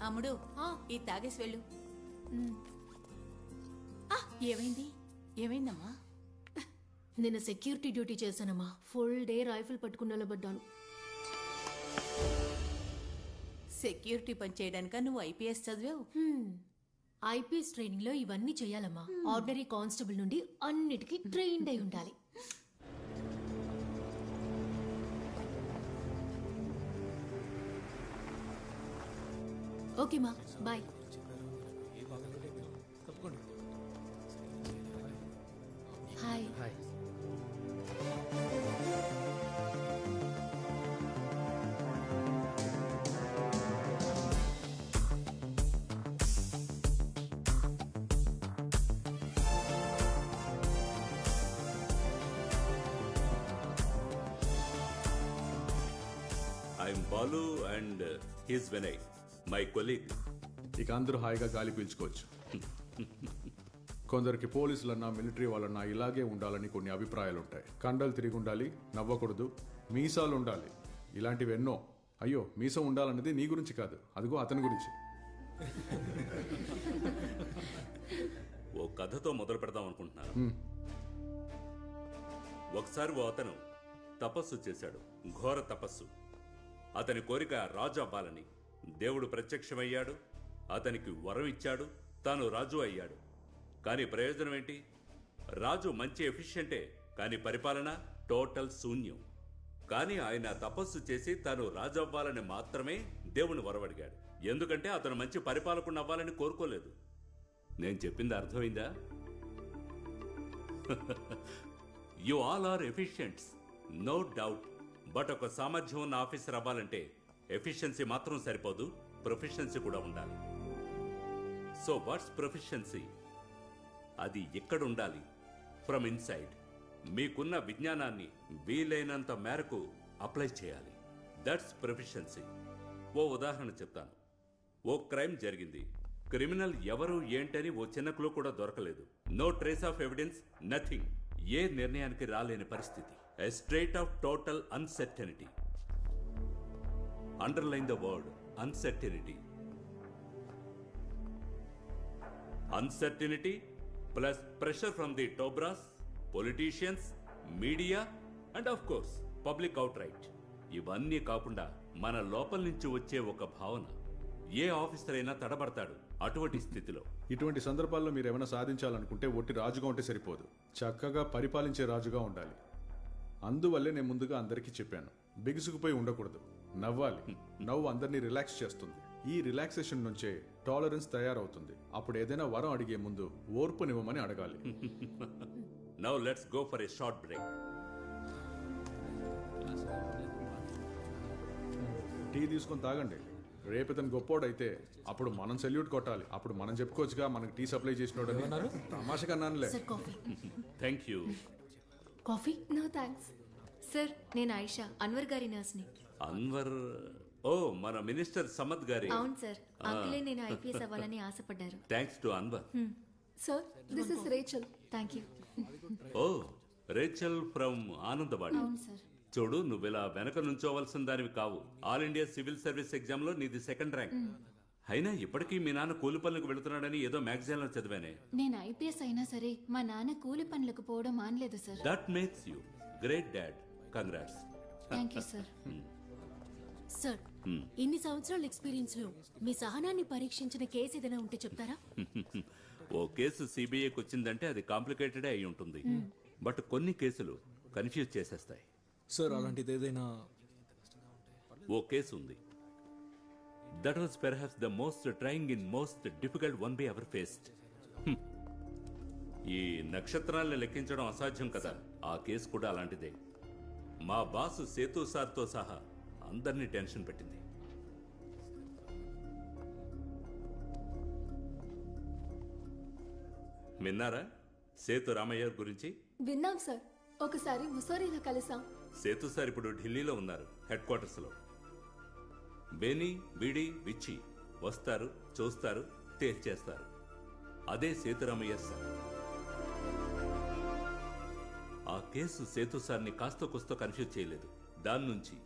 అమ్ముడు ఈ తాగేసి వెళ్ళు. ఏమైంది? ఏమైందమ్మా? నిన్న సెక్యూరిటీ డ్యూటీ చేశానమ్మా. ఫుల్ డే రైఫిల్ పట్టుకుని నిలబడ్డాను. సెక్యూరిటీ పని చేయడానిక నువ్వు ఐపీఎస్ చదివావు? ఐపీఎస్ ట్రైనింగ్ లో ఇవన్నీ చేయాలమ్మా. ఆర్డినరీ కానిస్టేబుల్ నుండి అన్నిటికీ ట్రైన్డ్ అయి ఉండాలి. ఓకే మా, bye. Hi. I'm Balu and he's Vinay, my colleague. ఇక అందరూ హాయిగా గాలి పీల్చుకోవచ్చు. కొందరికి పోలీసులన్నా మిలిటరీ వాళ్ళన్నా ఇలాగే ఉండాలని కొన్ని అభిప్రాయాలు ఉంటాయి. కండలు తిరిగి ఉండాలి, నవ్వకూడదు, మీసాలు ఉండాలి, ఇలాంటివి ఎన్నో. అయ్యో, మీసం ఉండాలన్నది నీ గురించి కాదు, అదిగో అతని గురించి. ఓ కథతో మొదలు పెడదాం అనుకుంటున్నాను. ఒకసారి ఓ అతను తపస్సు చేశాడు, ఘోర తపస్సు. అతని కోరిక రాజు అవ్వాలని. దేవుడు ప్రత్యక్షమయ్యాడు, అతనికి వరం ఇచ్చాడు, తాను రాజు అయ్యాడు. కానీ ప్రయోజనం ఏంటి? రాజు మంచి ఎఫిషియెంటే, కానీ పరిపాలన టోటల్ శూన్యం. కానీ ఆయన తపస్సు చేసి తాను రాజు అవ్వాలని మాత్రమే దేవుని వరమడిగాడు. ఎందుకంటే అతను మంచి పరిపాలకుడు అవ్వాలని కోరుకోలేదు. నేను చెప్పింది అర్థమైందా? You all are efficients, no doubt. But ఒక సామర్థ్యం ఉన్న ఆఫీసర్ అవ్వాలంటే ఎఫిషియన్సీ మాత్రం సరిపోదు, ప్రొఫిషియన్సీ కూడా ఉండాలి. So what's proficiency? అది ఎక్కడ ఉండాలి? From inside. మీకున్న విజ్ఞానాన్ని వీలైనంత మేరకు అప్లై చేయాలి. That's proficiency. ఓ ఉదాహరణ చెప్తాను. ఓ క్రైమ్ జరిగింది. క్రిమినల్ ఎవరు ఏంటని ఓ చిన్న క్లూ కూడా దొరకలేదు. No trace of evidence, nothing. ఏ నిర్ణయానికి రాలేని పరిస్థితి. A state of total uncertainty. Underline the word uncertainty. Uncertainty plus pressure from the top brass, politicians, media and of course public outright. ఇవన్నీ కాకుండా మన లోపల నుంచి వచ్చే ఒక భావన. ఏ ఆఫీసర్ అయినా తడబడతాడు అటువంటి స్థితిలో. ఇటువంటి సందర్భాల్లో మీరు ఏమైనా సాధించాలనుకుంటే ఒట్టి రాజుగా ఉంటే సరిపోదు, చక్కగా పరిపాలించే రాజుగా ఉండాలి. అందువల్లే నేను ముందుగా అందరికీ చెప్పాను, బిగుసుకుపోయి ఉండకూడదు, నవ్వాలి. నవ్వు అందరినీ రిలాక్స్ చేస్తుంది. ఈ రిలాక్సేషన్ నుంచే టాలరెన్స్ తయారవుతుంది. అప్పుడు ఏదైనా వరం అడిగే ముందు ఓర్పునివ్వమని అడగాలి. Now let's go for a short break. Tea తీసుకొని తాగండి. రేపు ఇతను గొప్పోడైతే అప్పుడు మనం సెల్యూట్ కొట్టాలి. అప్పుడు మనం చెప్పుకోవచ్చుగా మనకి టీ సప్లై చేసినోడని. తమాషకన్నానులే. Thank you. Coffee? No thanks. Sir, నేను ఆయిషా, అన్వర్ గారి నర్స్ని. అన్వర్? ఓ, మన మినిస్టర్ సమద్ గారి. అవును సార్, అంకులే నేను ఐపీఎస్ అవ్వాలని ఆశపడ్డారు. Thanks to Anwar. Sir, this is Rachel. Thank you. Oh, Rachel from Anandavadi. అవును సార్. చూడు, నువ్వు ఇలా వెనక నుంచోవలసిన దానివి కావు. All India civil service exam లో నీది సెకండ్ ర్యాంక్. అయినా ఇప్పటికీ మీ నాన్న కూలి పనులకు వెళుతున్నాడని ఏదో మ్యాగజైన్ లో చదివానే. నేను ఐపీఎస్ అయినా సరే మా నాన్న కూలి పనులకు పోవడం మానలేదు sir. That makes you great dad. Congrats. Thank you sir. Sir, ఇన్ని సంవత్సరాల ఎక్స్పీరియన్స్ లో మీ సహనాన్ని పరీక్షించిన కేసు ఏదైనా ఉంటే చెప్తారా? ఓ కేసు సిబిఐకి వచ్చిందంటే అది కాంప్లికేటెడ్ అయి ఉంటుంది. బట్ కొన్ని కేసులు కన్ఫ్యూజ్ చేసేస్తాయి. సార్, అలాంటిది ఏదైనా? ఓ కేసు ఉంది. That was perhaps the most trying in most difficult one by ever faced. ఈ నక్షత్రాలను లెక్కించడం అసాధ్యం కదా. ఆ కేసు కూడా అలాంటిదే. మా బాస్ సేతు సార్తో సహా అందరినీ టెన్షన్ పెట్టింది. విన్నారా సేతు రామయ్య గురించి? విన్నాం సార్. ఒకసారి ముసోరీలో కలిసాం. సేతు సార్ ఇప్పుడు ఢిల్లీలో ఉన్నారు, హెడ్ క్వార్టర్స్ లో. బేని, బీడి, విచ్చి వస్తారు, చూస్తారు, తేల్చేస్తారు. అదే సేతురామయ్య సార్. ఆ కేసు సేతు సార్ని కాస్త కుస్తో కన్ఫ్యూజ్ చేయలేదు. దాని నుంచి,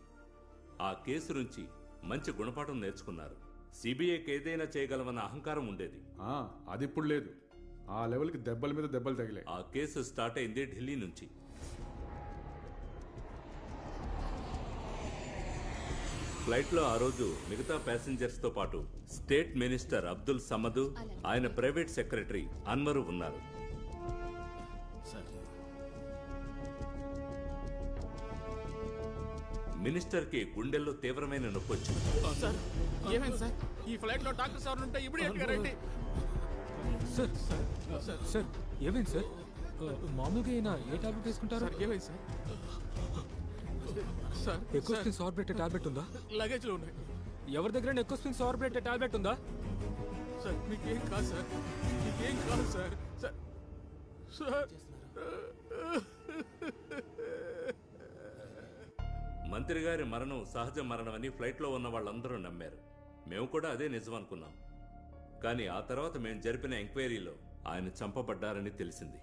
ఆ కేసు నుంచి మంచి గుణపాఠం నేర్చుకున్నారు. సిబిఐకి ఏదైనా చేయగలమన్న అహంకారం ఉండేది. అది ఇప్పుడు లేదు. ఆ లెవెల్కి దెబ్బల మీద దెబ్బలు తగిలాయి. ఆ కేసు స్టార్ట్ అయింది ఢిల్లీ నుంచి. ఫ్లైట్లో ఆ రోజు మిగతా ప్యాసింజర్స్తో పాటు స్టేట్ మినిస్టర్ అబ్దుల్ సమద్, ఆయన ప్రైవేట్ సెక్రటరీ అన్వరు ఉన్నారు. మినిస్టర్ కి గుండెల్లో తీవ్రమైన నొప్పి వచ్చింది. ఈ ఫ్లైట్ లో డాక్టర్స్ ఎవరు ఉంటే ఇమిడియట్ గా రండి. సార్ ఏమైంది సార్? మామూలుగా అయినా ఏ టాబ్లెట్ వేసుకుంటారు? ఏమైంది sir? Sir Ecosprin sorbate tablet ఉందా? లగేజ్ లో ఉన్నాయి. ఎవరి దగ్గర ఎకోస్పిన్ సార్బేట్ టాబ్లెట్ ఉందా? సార్ మీకేం కాదు సార్, మీకేం కాదు సార్. సార్ మంత్రి గారి మరణం సహజ మరణమని ఫ్లైట్లో ఉన్న వాళ్ళందరూ నమ్మారు. మేము కూడా అదే నిజం అనుకున్నాం. కానీ ఆ తర్వాత మేము జరిపిన ఎంక్వైరీలో ఆయన చంపబడ్డారని తెలిసింది.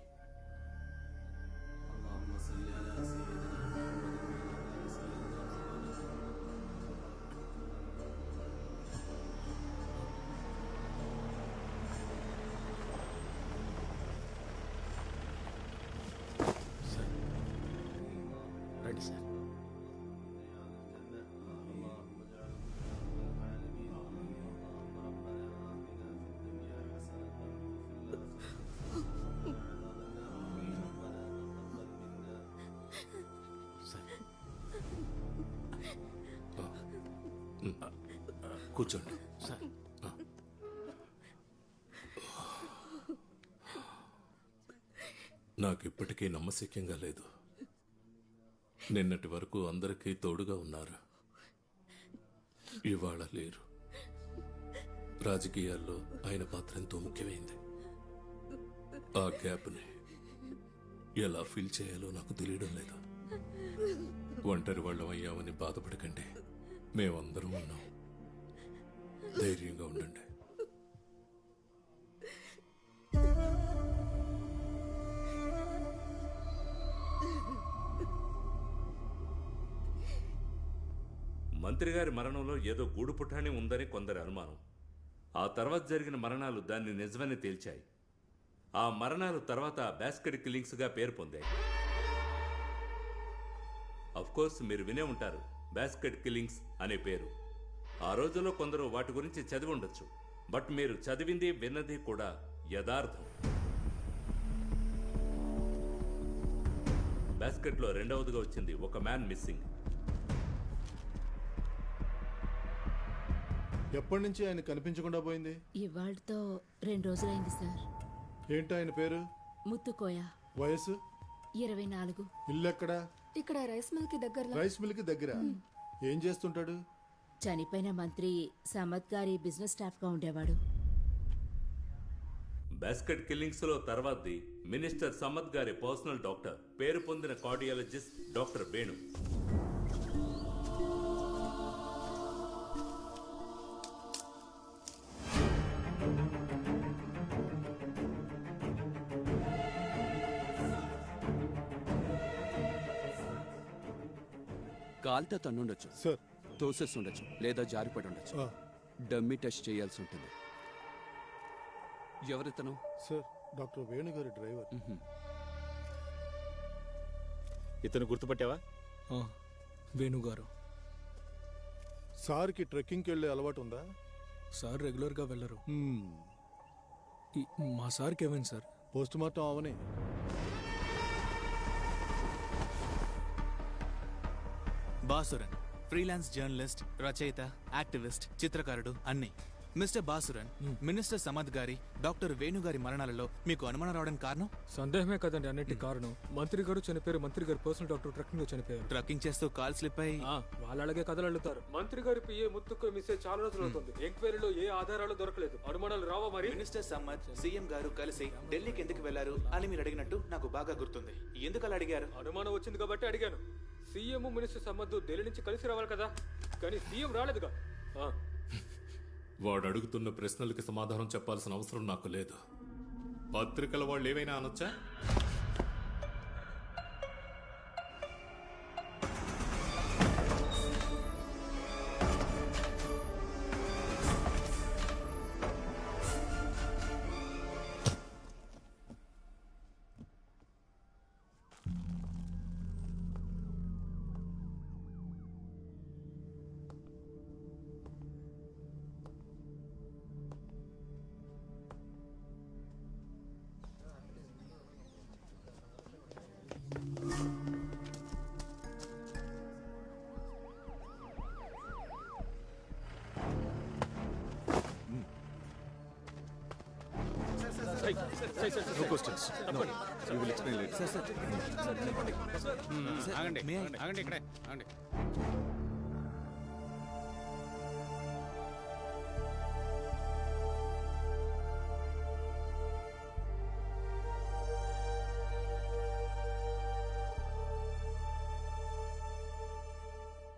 రండి సార్. కూర్చోండి. సార్ నాకు ఇప్పటికీ నమ్మశక్యంగా లేదు. నిన్నటి వరకు అందరికీ తోడుగా ఉన్నారు, ఇవాళ లేరు. రాజకీయాల్లో ఆయన పాత్ర ఎంతో ముఖ్యమైంది. ఆ గ్యాప్ని ఎలా ఫీల్ చేయాలో నాకు తెలియడం లేదు. ఒంటరి వాళ్ళం అయ్యామని బాధపడకండి, మేమందరం ఉన్నాం. ధైర్యంగా ఉండండి. మంత్రి గారి మరణంలో ఏదో గూడు పుటాణి ఉందని కొందరి అనుమానం. ఆ తర్వాత జరిగిన మరణాలు దాన్ని నిజమని తేల్చాయి. ఆ మరణాలు తర్వాత బాస్కెట్ కిల్లింగ్స్గా పేరు పొందాయి. కోర్స్ మీరు వినే ఉంటారు బాస్కెట్ కిల్లింగ్స్ అనే పేరు. ఆ రోజుల్లో కొందరు వాటి గురించి చదివి ఉండొచ్చు, బట్ మీరు చదివింది విన్నది కూడా యథార్థం. బాస్కెట్లో రెండవదిగా వచ్చింది ఒక మ్యాన్ మిస్సింగ్. ఎప్పటి నుంచి ఆయన కనిపించకుండా పోయింది? ఇవాళతో 2 రోజులైంది సార్. ఏంటి ఆయన పేరు? ముత్తుకోయ. వయసు? 24. ఇల్లు ఎక్కడా? ఇక్కడ రైస్ మిల్ కి దగ్గర. రైస్ మిల్ కి దగ్గర. ఏం చేస్తుంటాడు? చనిపోయిన మంత్రి సమద్ గారి బిజినెస్ స్టాఫ్ గా ఉండేవాడు. బాస్కెట్ కిల్లింగ్స్ లో తర్వాతది మినిస్టర్ సమద్ గారి పర్సనల్ డాక్టర్, పేరు పొందిన కార్డియాలజిస్ట్ డాక్టర్ వేణు. కాల్తో తన్నుండొచ్చు సార్, తోసేసి ఉండొచ్చు, లేదా జారిపడి ఉండొచ్చు. డమ్మీ టెస్ట్ చేయాల్సి ఉంటుంది. ఎవరితను? సార్, డాక్టర్ వేణు గారి డ్రైవర్. ఇతను గుర్తుపట్టావా? వేణుగారు. సార్కి ట్రెక్కింగ్కి వెళ్ళే అలవాటు ఉందా? సార్ రెగ్యులర్గా వెళ్ళరు. మా సార్కి ఏమైంది సార్? పోస్ట్ మార్టం అవని. బాసురన్ ఫ్రీలాన్స్ జర్నలిస్ట్, రచయిత, యాక్టివిస్ట్, చిత్రకారుడు అన్ని. మిస్టర్ బాసురన్, మినిస్టర్ సమద్ గారి, డాక్టర్ వేణు గారి మరణాలలో మీకు అనుమానం రావడానికి కారణం? సందేహమే కదండి అన్నిటి కారణం. మంత్రి గారు చనిపోయారు. మంత్రి గారి పర్సనల్ డాక్టర్ ట్రక్కింగ్ లో చనిపోయారు. ట్రక్కింగ్ చేస్తూ కాల్ స్లిప్ అయి వాళ్ళు అలాగే కథలు అల్లుతారు. మంత్రి గారి పిఏ ముత్తుకు మిస్ అయ్యి చాలా రోజులు అవుతుంది. ఎంక్వైరీలో ఏ ఆధారాలు దొరకలేదు. అనుమానాలు రావా మరి? మినిస్టర్ సమద్, సీఎం గారు కలిసి ఢిల్లీకి ఎందుకు వెళ్లారు అని మీరు అడిగినట్టు నాకు బాగా గుర్తుంది. ఎందుకు అలా అడిగారు? అనుమానం వచ్చింది కాబట్టి అడిగాను. సీఎం మినిస్టర్ సమద్ ఢిల్లీ నుంచి కలిసి రావాలి కదా, కానీ సీఎం రాలేదుగా. వాడు అడుగుతున్న ప్రశ్నలకి సమాధానం చెప్పాల్సిన అవసరం నాకు లేదు. పత్రికల వాళ్ళు ఏమైనా అనొచ్చా? No questions. No. We will explain later. ఆగండి ఆగండి ఇక్కడే ఆగండి.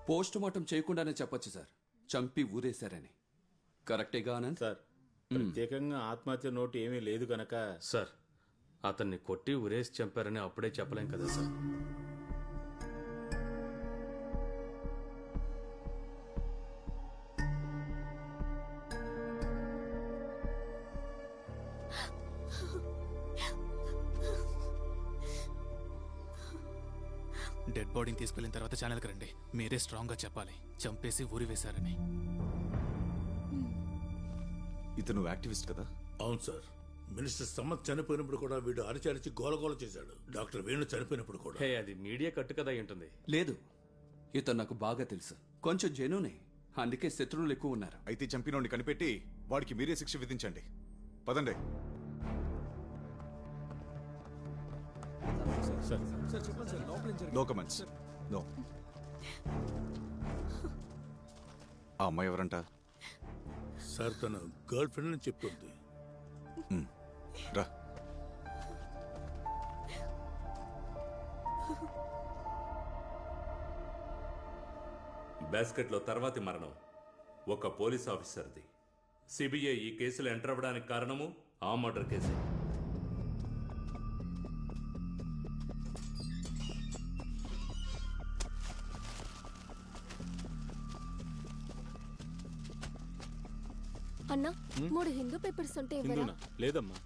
పోస్ట్ మార్టం చేయకుండానే చెప్పొచ్చు సార్, చంపి ఊరేశారని. కరెక్టేగా ఆనంద్? సార్ ప్రత్యేకంగా ఆత్మహత్య నోటు ఏమీ లేదు గనక సార్ అతన్ని కొట్టి ఉరేసి చంపారని అప్పుడే చెప్పలేం కదా సార్. డెడ్ బాడీని తీసుకెళ్లిన తర్వాత ఛానల్కి రండి. మీరే స్ట్రాంగ్ గా చెప్పాలి చంపేసి ఊరి వేశారని. ఇతను యాక్టివిస్ట్ కదా? అవును సార్. మినిస్టర్ సమ్మత్ చనిపోయినప్పుడు కూడా వీడు అరిచి గోలగోల చేశాడు. డాక్టర్ వేణు చనిపోయినప్పుడు కూడా. హే, అది మీడియా కట్టు కదా అయి ఉంటుంది. లేదు, ఇతను నాకు బాగా తెలుసు. కొంచెం జెన్యూనే, అందుకే శత్రువులు ఎక్కువ ఉన్నారు. అయితే చంపినోడిని కనిపెట్టి వాడికి మీరే శిక్ష విధించండి. పదండి. No comments. నో. ఆ అమ్మాయి ఎవరంట? సార్ తన గర్ల్ ఫ్రెండ్ అని చెప్తుంది. రా. బాస్కెట్లో తర్వాతి మరణం ఒక పోలీస్ ఆఫీసర్ది. సిబిఐ ఈ కేసులో ఎంటర్ అవ్వడానికి కారణము ఆ మర్డర్ కేసు. అన్నా 3 హిందూ పేపర్స్ ఉంటే ఇవ్వరా? లేదమ్మా.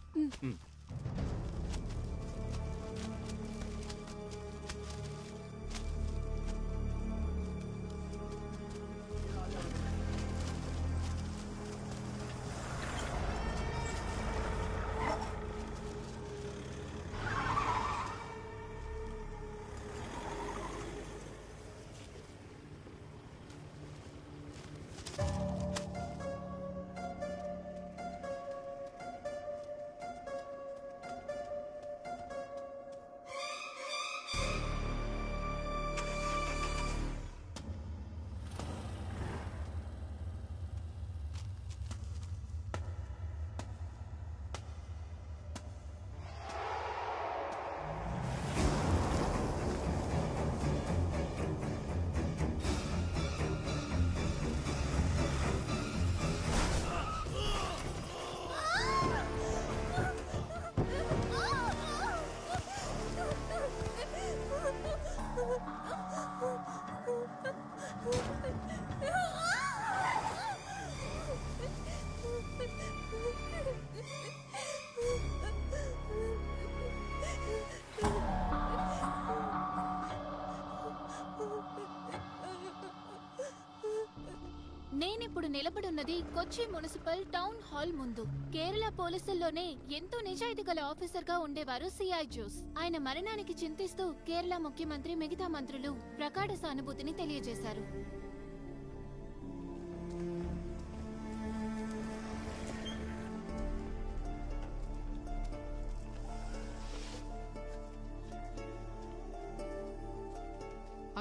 నేనిప్పుడు నిలబడున్నది కొచ్చి మున్సిపల్ టౌన్ హాల్ ముందు. కేరళ పోలీసుల్లోనే ఎంతో నిజాయితీ గల ఆఫీసర్ గా ఉండేవారు సిఐ జోస్. ఆయన మరణానికి చింతిస్తూ కేరళ ముఖ్యమంత్రి మిగతా మంత్రులు ప్రగాఢ సానుభూతిని తెలియజేశారు.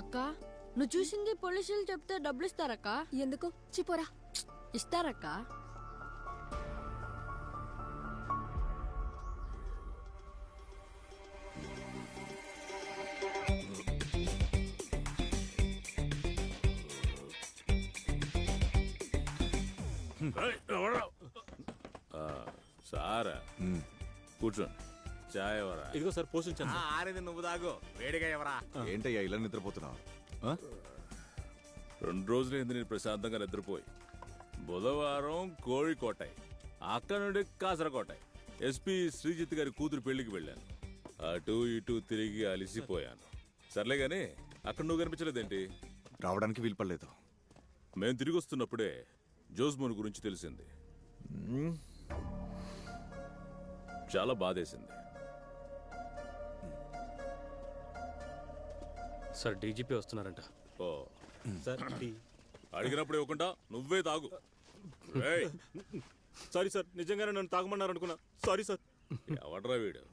అక్క, నువ్వు చూసింది పోలీసులు చెప్తే డబ్బులు ఇస్తారక్క? ఎందుకు? చిపోరా. ఇస్తారక్క. సారా కూర్చోండి. చాయ్ ఎవరా? ఇదిగో సార్ పోషించాను. ఆరేది నువ్వు దాగు, వేడిగా ఎవరా? ఏంటయ్యా ఇలా నిద్రపోతున్నావు? 2 రోజులైంది నేను ప్రశాంతంగా నిద్రపోయి. బుధవారం కోഴിకోటాయి, అక్కడ నుండి కాసరకోటాయి. ఎస్పీ శ్రీజిత్ గారి కూతురు పెళ్లికి వెళ్ళాను. అటు ఇటు తిరిగి అలిసిపోయాను. సర్లే గాని అక్కడ నువ్వు కనిపించలేదేంటి? రావడానికి వీలు పడలేదు. మేము తిరిగి వస్తున్నప్పుడే జోస్మోన్ గురించి తెలిసింది. చాలా బాధేసింది. సార్ డీజీపీ వస్తున్నారంట. ఓ సార్ అడిగినప్పుడు ఇవ్వకుండా నువ్వే తాగు. సారీ సార్, నిజంగానే నన్ను తాగమన్నారు అనుకున్నా. Sorry sir. ఎవడ్రా వీడు?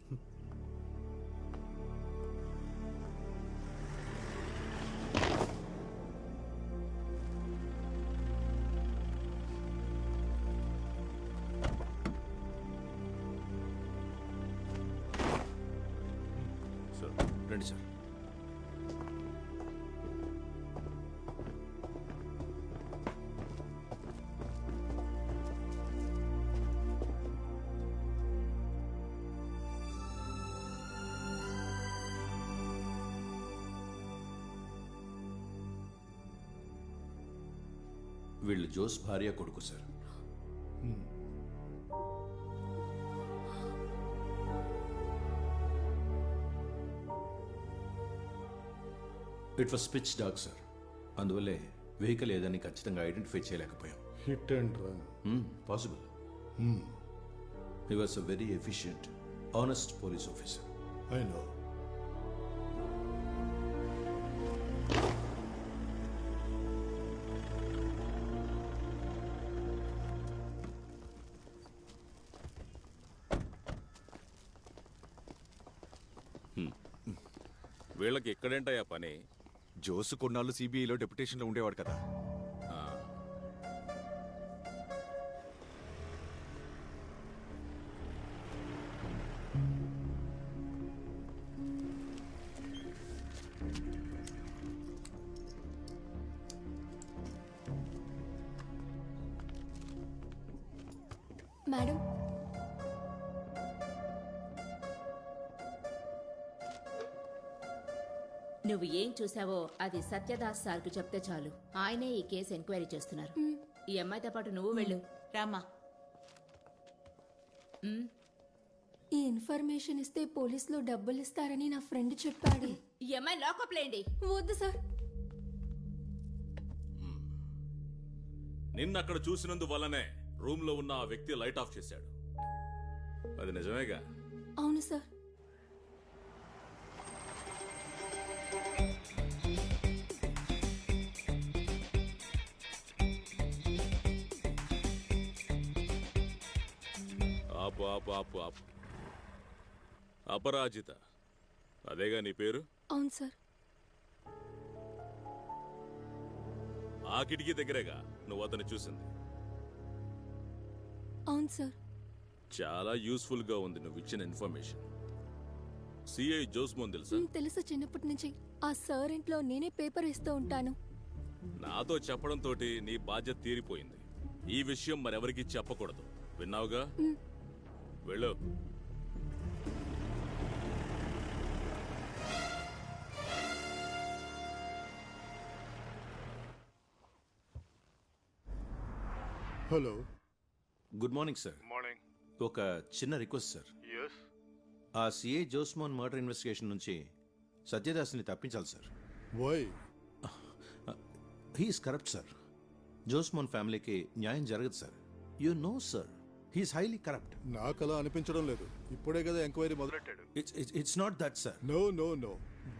రండి సార్. వీళ్ళు జోస్ భార్య కొడుకు sir. It was pitch dark sir. అందువల్లే వెహికల్ ఏదని ఖచ్చితంగా ఐడెంటిఫై చేయలేకపోయాం. Hit and run possible. He was a very efficient honest police officer. I know. వీళ్ళకి ఎక్కడేంటయ్యా పని? జోసు కొన్నాళ్ళు సిబిఐలో డెప్యుటేషన్లో ఉండేవాడు కదా. మేడం, నువ్వు ఏం చూసావో అది సత్యదాస్ సార్కు చెప్తే చాలు. ఆయనే ఈ కేసు ఎంక్వైరీ చేస్తున్నారు. ఈ అమ్మాయితో పాటు నువ్వు వెళ్ళు. రామా. ఈ ఇన్ఫర్మేషన్ ఇస్తే పోలీసులు డబ్బులు ఇస్తారని నా ఫ్రెండ్ చెప్పాడు. ఈ అమ్మాయి లాకప్ లేండి. వద్దు సార్. నిన్న అక్కడ చూసినందువల్లనే రూమ్ లో ఉన్న ఆ వ్యక్తి లైట్ ఆఫ్ చేశాడు. అది నిజమేగా? అవును సార్. ఆపు ఆపు ఆపు ఆపు. అపరాజిత, అదేగా నీ పేరు? అవును సార్. ఆ కిటికీ దగ్గరేగా నువ్వు అతన్ని చూసింది? అవును సార్. చాలా యూస్ఫుల్ గా ఉంది నువ్వు ఇచ్చిన ఇన్ఫర్మేషన్. సిఐ జోస్మోన్ తెలుసా? తెలుసు, చిన్నప్పటి నుంచి ఆ సార్ ఇంట్లో నేనే పేపర్ ఇస్తూ ఉంటాను. నాతో చెప్పడంతో నీ బాధ్యత తీరిపోయింది. ఈ విషయం మరెవరికి చెప్పకూడదు, విన్నావుగా? వెళ్ళు. Hello. Good morning sir. Morning. ఒక చిన్న రిక్వెస్ట్ సార్. ఎస్. ఆ సిఐ జోస్మోన్ మర్డర్ ఇన్వెస్టిగేషన్ నుంచి సత్యదాస్ని తప్పించాలి sir. Why? He is corrupt sir. Josemon ఫ్యామిలీకి న్యాయం జరగదు sir. You know sir, he is highly corrupt. నాకు అలా అనిపించడం లేదు. ఇప్పుడే కదా ఎంక్వైరీ మొదలెట్టాడు. It's not that sir. No no no,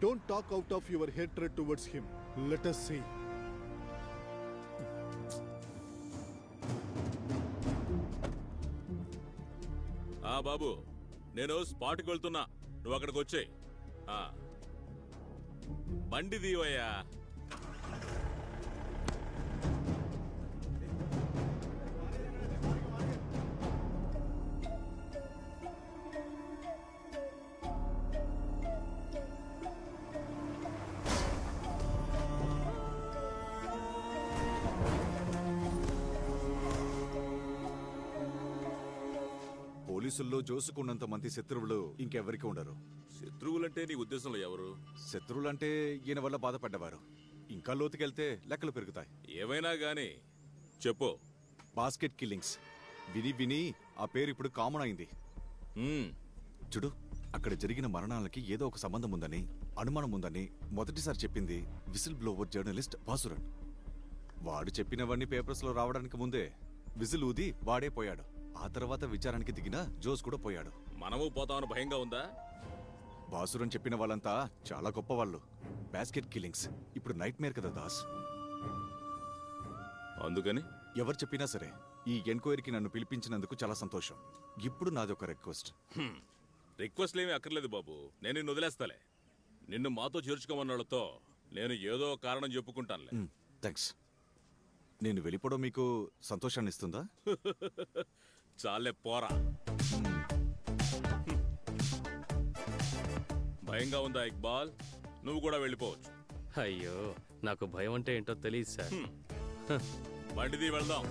don't talk out of your hatred towards him. Let us see. బాబు, నేను స్పాట్కి వెళ్తున్నా, నువ్వు అక్కడికి వచ్చేయ్. బండి దీవయ్యా. పోలీసుల్లో జోసుకున్నంత మంది శత్రువులు ఇంకెవరికి ఉండరు. శత్రువులంటే నీ ఉద్దేశంలో ఎవరు? శత్రువులంటే ఈయన వల్ల బాధపడ్డవారు. ఇంకా లోతుకెళ్తే లెక్కలు పెరుగుతాయి. ఏమైనా గానీ చెప్పు. బాస్కెట్ కిల్లింగ్స్ విని విని ఆ పేరు ఇప్పుడు కామన్ అయింది. చూడు, అక్కడ జరిగిన మరణాలకి ఏదో ఒక సంబంధం ఉందని, అనుమానం ఉందని మొదటిసారి చెప్పింది విసిల్ బ్లోవర్ జర్నలిస్ట్ బాసురన్. వాడు చెప్పినవన్నీ పేపర్స్ లో రావడానికి ముందే విజిల్ ఊది వాడే పోయాడు. ఆ తర్వాత విచారానికి దిగిన జోస్ కూడా పోయాడు. మనము పోతామని భయంగా ఉందా? బాసురన్ చెప్పిన వాళ్ళంతా చాలా గొప్ప వాళ్ళు. బాస్కెట్ కిల్లింగ్స్ ఇప్పుడు నైట్ మేర్ కదా దాస్. అందుకని ఎవరు చెప్పినా సరే ఈ ఎంక్వైరీకి నన్ను పిలిపించినందుకు చాలా సంతోషం. ఇప్పుడు నాది ఒక రిక్వెస్ట్. రిక్వెస్ట్లు ఏమీ అక్కర్లేదు బాబు, నేను నిన్ను వదిలేస్తాలే. నిన్ను మాతో చేర్చుకోమన్నాళ్ళతో నేను ఏదో కారణం చెప్పుకుంటానులే. థ్యాంక్స్. నేను వెళ్ళిపోవడం మీకు సంతోషాన్ని ఇస్తుందా? చాలే పోరా. భయంగా ఉందా ఇక్బాల్? నువ్వు కూడా వెళ్ళిపోవచ్చు. అయ్యో, నాకు భయం అంటే ఏంటో తెలియదు సార్. బండిది వెళ్దాం.